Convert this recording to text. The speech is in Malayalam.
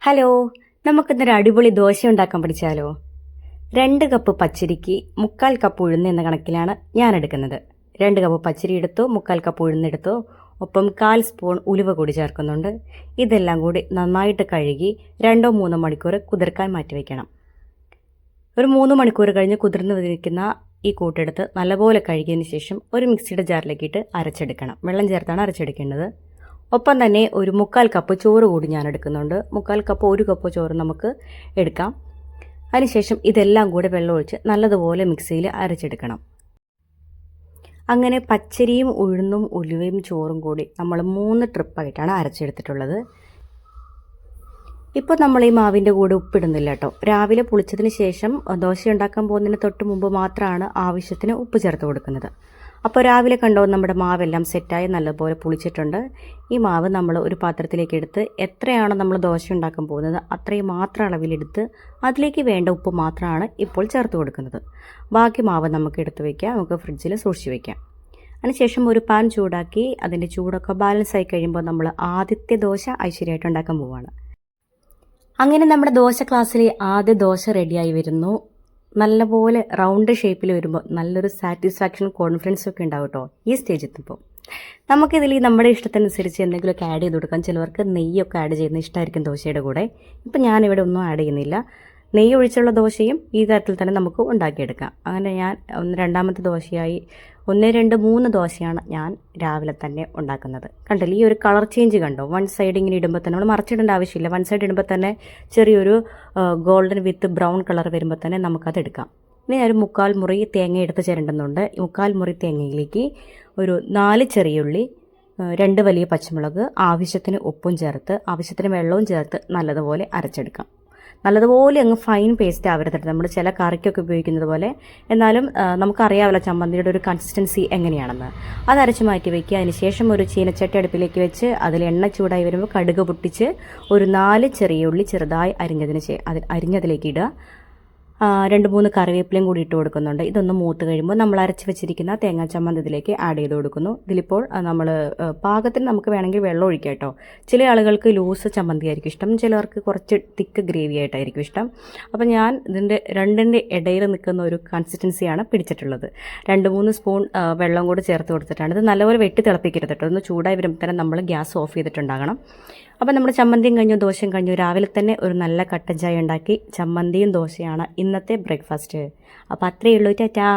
ഹലോ, നമുക്കിന്നൊരു അടിപൊളി ദോശ ഉണ്ടാക്കാൻ പഠിച്ചാലോ? 2 കപ്പ് പച്ചരിക്ക് 3/4 കപ്പ് ഉഴുന്ന് എന്ന കണക്കിലാണ് ഞാൻ എടുക്കുന്നത്. 2 കപ്പ് പച്ചരി എടുത്തു, 3/4 കപ്പ് ഉഴുന്നെടുത്തു, ഒപ്പം 1/4 സ്പൂൺ ഉലുവ കൂടി ചേർക്കുന്നുണ്ട്. ഇതെല്ലാം കൂടി നന്നായിട്ട് കഴുകി 2-3 മണിക്കൂർ കുതിർക്കാൻ മാറ്റിവെക്കണം. ഒരു 3 മണിക്കൂർ കഴിഞ്ഞ് കുതിർന്ന് വന്നിരിക്കുന്ന ഈ കൂട്ടെടുത്ത് നല്ലപോലെ കഴുകിയതിന് ശേഷം ഒരു മിക്സിയുടെ ജാറിലേക്കിട്ട് അരച്ചെടുക്കണം. വെള്ളം ചേർത്താണ് അരച്ചെടുക്കേണ്ടത്. ഒപ്പം തന്നെ ഒരു 3/4 കപ്പ് ചോറ് കൂടി ഞാൻ എടുക്കുന്നുണ്ട്. 3/4 കപ്പ് 1 കപ്പ് ചോറ് നമുക്ക് എടുക്കാം. അതിനുശേഷം ഇതെല്ലാം കൂടി വെള്ളമൊഴിച്ച് നല്ലതുപോലെ മിക്സിയിൽ അരച്ചെടുക്കണം. അങ്ങനെ പച്ചരിയും ഉഴുന്നും ഉലുവയും ചോറും കൂടി നമ്മൾ 3 ട്രിപ്പായിട്ടാണ് അരച്ചെടുത്തിട്ടുള്ളത്. ഇപ്പോൾ നമ്മൾ ഈ മാവിൻ്റെ കൂടെ ഉപ്പിടുന്നില്ല കേട്ടോ. രാവിലെ പുളിച്ചതിന് ശേഷം ദോശ ഉണ്ടാക്കാൻ പോകുന്നതിന് തൊട്ട് മുമ്പ് മാത്രമാണ് ആവശ്യത്തിന് ഉപ്പ് ചേർത്ത് കൊടുക്കുന്നത്. അപ്പോൾ രാവിലെ കണ്ടോ നമ്മുടെ മാവെല്ലാം സെറ്റായി നല്ലപോലെ പുളിച്ചിട്ടുണ്ട്. ഈ മാവ് നമ്മൾ ഒരു പാത്രത്തിലേക്ക് എടുത്ത് എത്രയാണോ നമ്മൾ ദോശ ഉണ്ടാക്കാൻ പോകുന്നത് അത്രയും മാത്രം അളവിലെടുത്ത് അതിലേക്ക് വേണ്ട ഉപ്പ് മാത്രമാണ് ഇപ്പോൾ ചേർത്ത് കൊടുക്കുന്നത്. ബാക്കി മാവ് നമുക്ക് എടുത്ത് വയ്ക്കാം, നമുക്ക് ഫ്രിഡ്ജിൽ സൂക്ഷിച്ച് വയ്ക്കാം. അതിനുശേഷം ഒരു പാൻ ചൂടാക്കി അതിൻ്റെ ചൂടൊക്കെ ബാലൻസ് ആയി കഴിയുമ്പോൾ നമ്മൾ ആദ്യത്തെ ദോശ ഐശ്വര്യമായിട്ട് ഉണ്ടാക്കാൻ പോവുകയാണ്. അങ്ങനെ നമ്മുടെ ദോശ ക്ലാസ്സിലെ ആദ്യ ദോശ റെഡിയായി വരുന്നു. നല്ലപോലെ റൗണ്ട് ഷേപ്പിൽ വരുമ്പോൾ നല്ലൊരു സാറ്റിസ്ഫാക്ഷൻ കോൺഫിഡൻസും ഒക്കെ ഉണ്ടാവും കേട്ടോ ഈ സ്റ്റേജ് എത്തുമ്പോൾ. നമുക്കിതിൽ നമ്മുടെ ഇഷ്ടത്തിനനുസരിച്ച് എന്തെങ്കിലുമൊക്കെ ആഡ് ചെയ്ത് കൊടുക്കാം. ചിലവർക്ക് നെയ്യൊക്കെ ആഡ് ചെയ്യുന്ന ഇഷ്ടമായിരിക്കും ദോശയുടെ കൂടെ. ഇപ്പം ഞാനിവിടെ ഒന്നും ആഡ് ചെയ്യുന്നില്ല. നെയ്യ് ഒഴിച്ചുള്ള ദോശയും ഈ തരത്തിൽ തന്നെ നമുക്ക് ഉണ്ടാക്കിയെടുക്കാം. അങ്ങനെ ഞാൻ രണ്ടാമത്തെ ദോശയായി 1, 2, 3 ദോശയാണ് ഞാൻ രാവിലെ തന്നെ ഉണ്ടാക്കുന്നത്. കണ്ടില്ല, ഈ ഒരു കളർ ചേഞ്ച് കണ്ടോ? വൺ സൈഡ് ഇങ്ങനെ ഇടുമ്പോൾ തന്നെ നമ്മൾ മറിച്ചിടേണ്ട ആവശ്യമില്ല. വൺ സൈഡ് ഇടുമ്പോൾ തന്നെ ചെറിയൊരു ഗോൾഡൻ വിത്ത് ബ്രൗൺ കളർ വരുമ്പോൾ തന്നെ നമുക്കത് എടുക്കാം. ഇനി ഒരു 3/4 മുറി തേങ്ങ എടുത്ത് ചിരണ്ടുന്നുണ്ട്. 3/4 മുറി തേങ്ങയിലേക്ക് ഒരു 4 ചെറിയുള്ളി, 2 വലിയ പച്ചമുളക്, ആവശ്യത്തിന് ഉപ്പും ചേർത്ത് ആവശ്യത്തിന് വെള്ളവും ചേർത്ത് നല്ലതുപോലെ അരച്ചെടുക്കാം. നല്ലതുപോലെ അങ്ങ് ഫൈൻ പേസ്റ്റ് ആവരുത്. നമ്മൾ ചില കറിക്കൊക്കെ ഉപയോഗിക്കുന്നത് പോലെ. എന്നാലും നമുക്കറിയാമല്ലോ ചമ്മന്തിയുടെ ഒരു കൺസിസ്റ്റൻസി എങ്ങനെയാണെന്ന്. അത് അരച്ച് മാറ്റി വയ്ക്കുക. അതിനുശേഷം ഒരു ചീനച്ചട്ടി അടുപ്പിലേക്ക് വെച്ച് അതിൽ എണ്ണ ചൂടായി വരുമ്പോൾ കടുക് പൊട്ടിച്ച് ഒരു 4 ചെറിയ ഉള്ളി ചെറുതായി അരിഞ്ഞതിലേക്ക് ഇടുക. 2-3 കറിവേപ്പിലയും കൂടി ഇട്ട് കൊടുക്കുന്നുണ്ട്. ഇതൊന്ന് മൂത്ത് കഴിയുമ്പോൾ നമ്മൾ അരച്ച് വെച്ചിരിക്കുന്ന തേങ്ങാ ചമ്മന്തി ഇതിലേക്ക് ആഡ് ചെയ്ത് കൊടുക്കുന്നു. ഇതിലിപ്പോൾ നമ്മൾ പാകത്തിന് നമുക്ക് വേണമെങ്കിൽ വെള്ളം ഒഴിക്കാം കേട്ടോ. ചില ആളുകൾക്ക് ലൂസ് ചമ്മന്തി ആയിരിക്കും ഇഷ്ടം, ചിലർക്ക് കുറച്ച് തിക്ക് ഗ്രേവി ആയിട്ടായിരിക്കും ഇഷ്ടം. അപ്പോൾ ഞാൻ ഇതിൻ്റെ രണ്ടിൻ്റെ ഇടയിൽ നിൽക്കുന്ന ഒരു കൺസിസ്റ്റൻസിയാണ് പിടിച്ചിട്ടുള്ളത്. 2-3 സ്പൂൺ വെള്ളം കൂടി ചേർത്ത് കൊടുത്തിട്ടാണ്. ഇത് നല്ലപോലെ വെട്ടി തിളപ്പിക്കരുത് കേട്ടോ. ഒന്ന് ചൂടായി വരുമ്പോൾ തന്നെ നമ്മൾ ഗ്യാസ് ഓഫ് ചെയ്തിട്ടുണ്ടാകണം. അപ്പോൾ നമ്മുടെ ചമ്മന്തിയും കഴിഞ്ഞു, ദോശയും കഴിഞ്ഞു. രാവിലെ തന്നെ ഒരു നല്ല കട്ടൻ ചായ ഉണ്ടാക്കി ചമ്മന്തിയും ദോശയാണ് ഇന്നത്തെ ബ്രേക്ക്ഫാസ്റ്റ്. അപ്പോൾ അത്രയേ ഉള്ളൂ. ടാറ്റാ.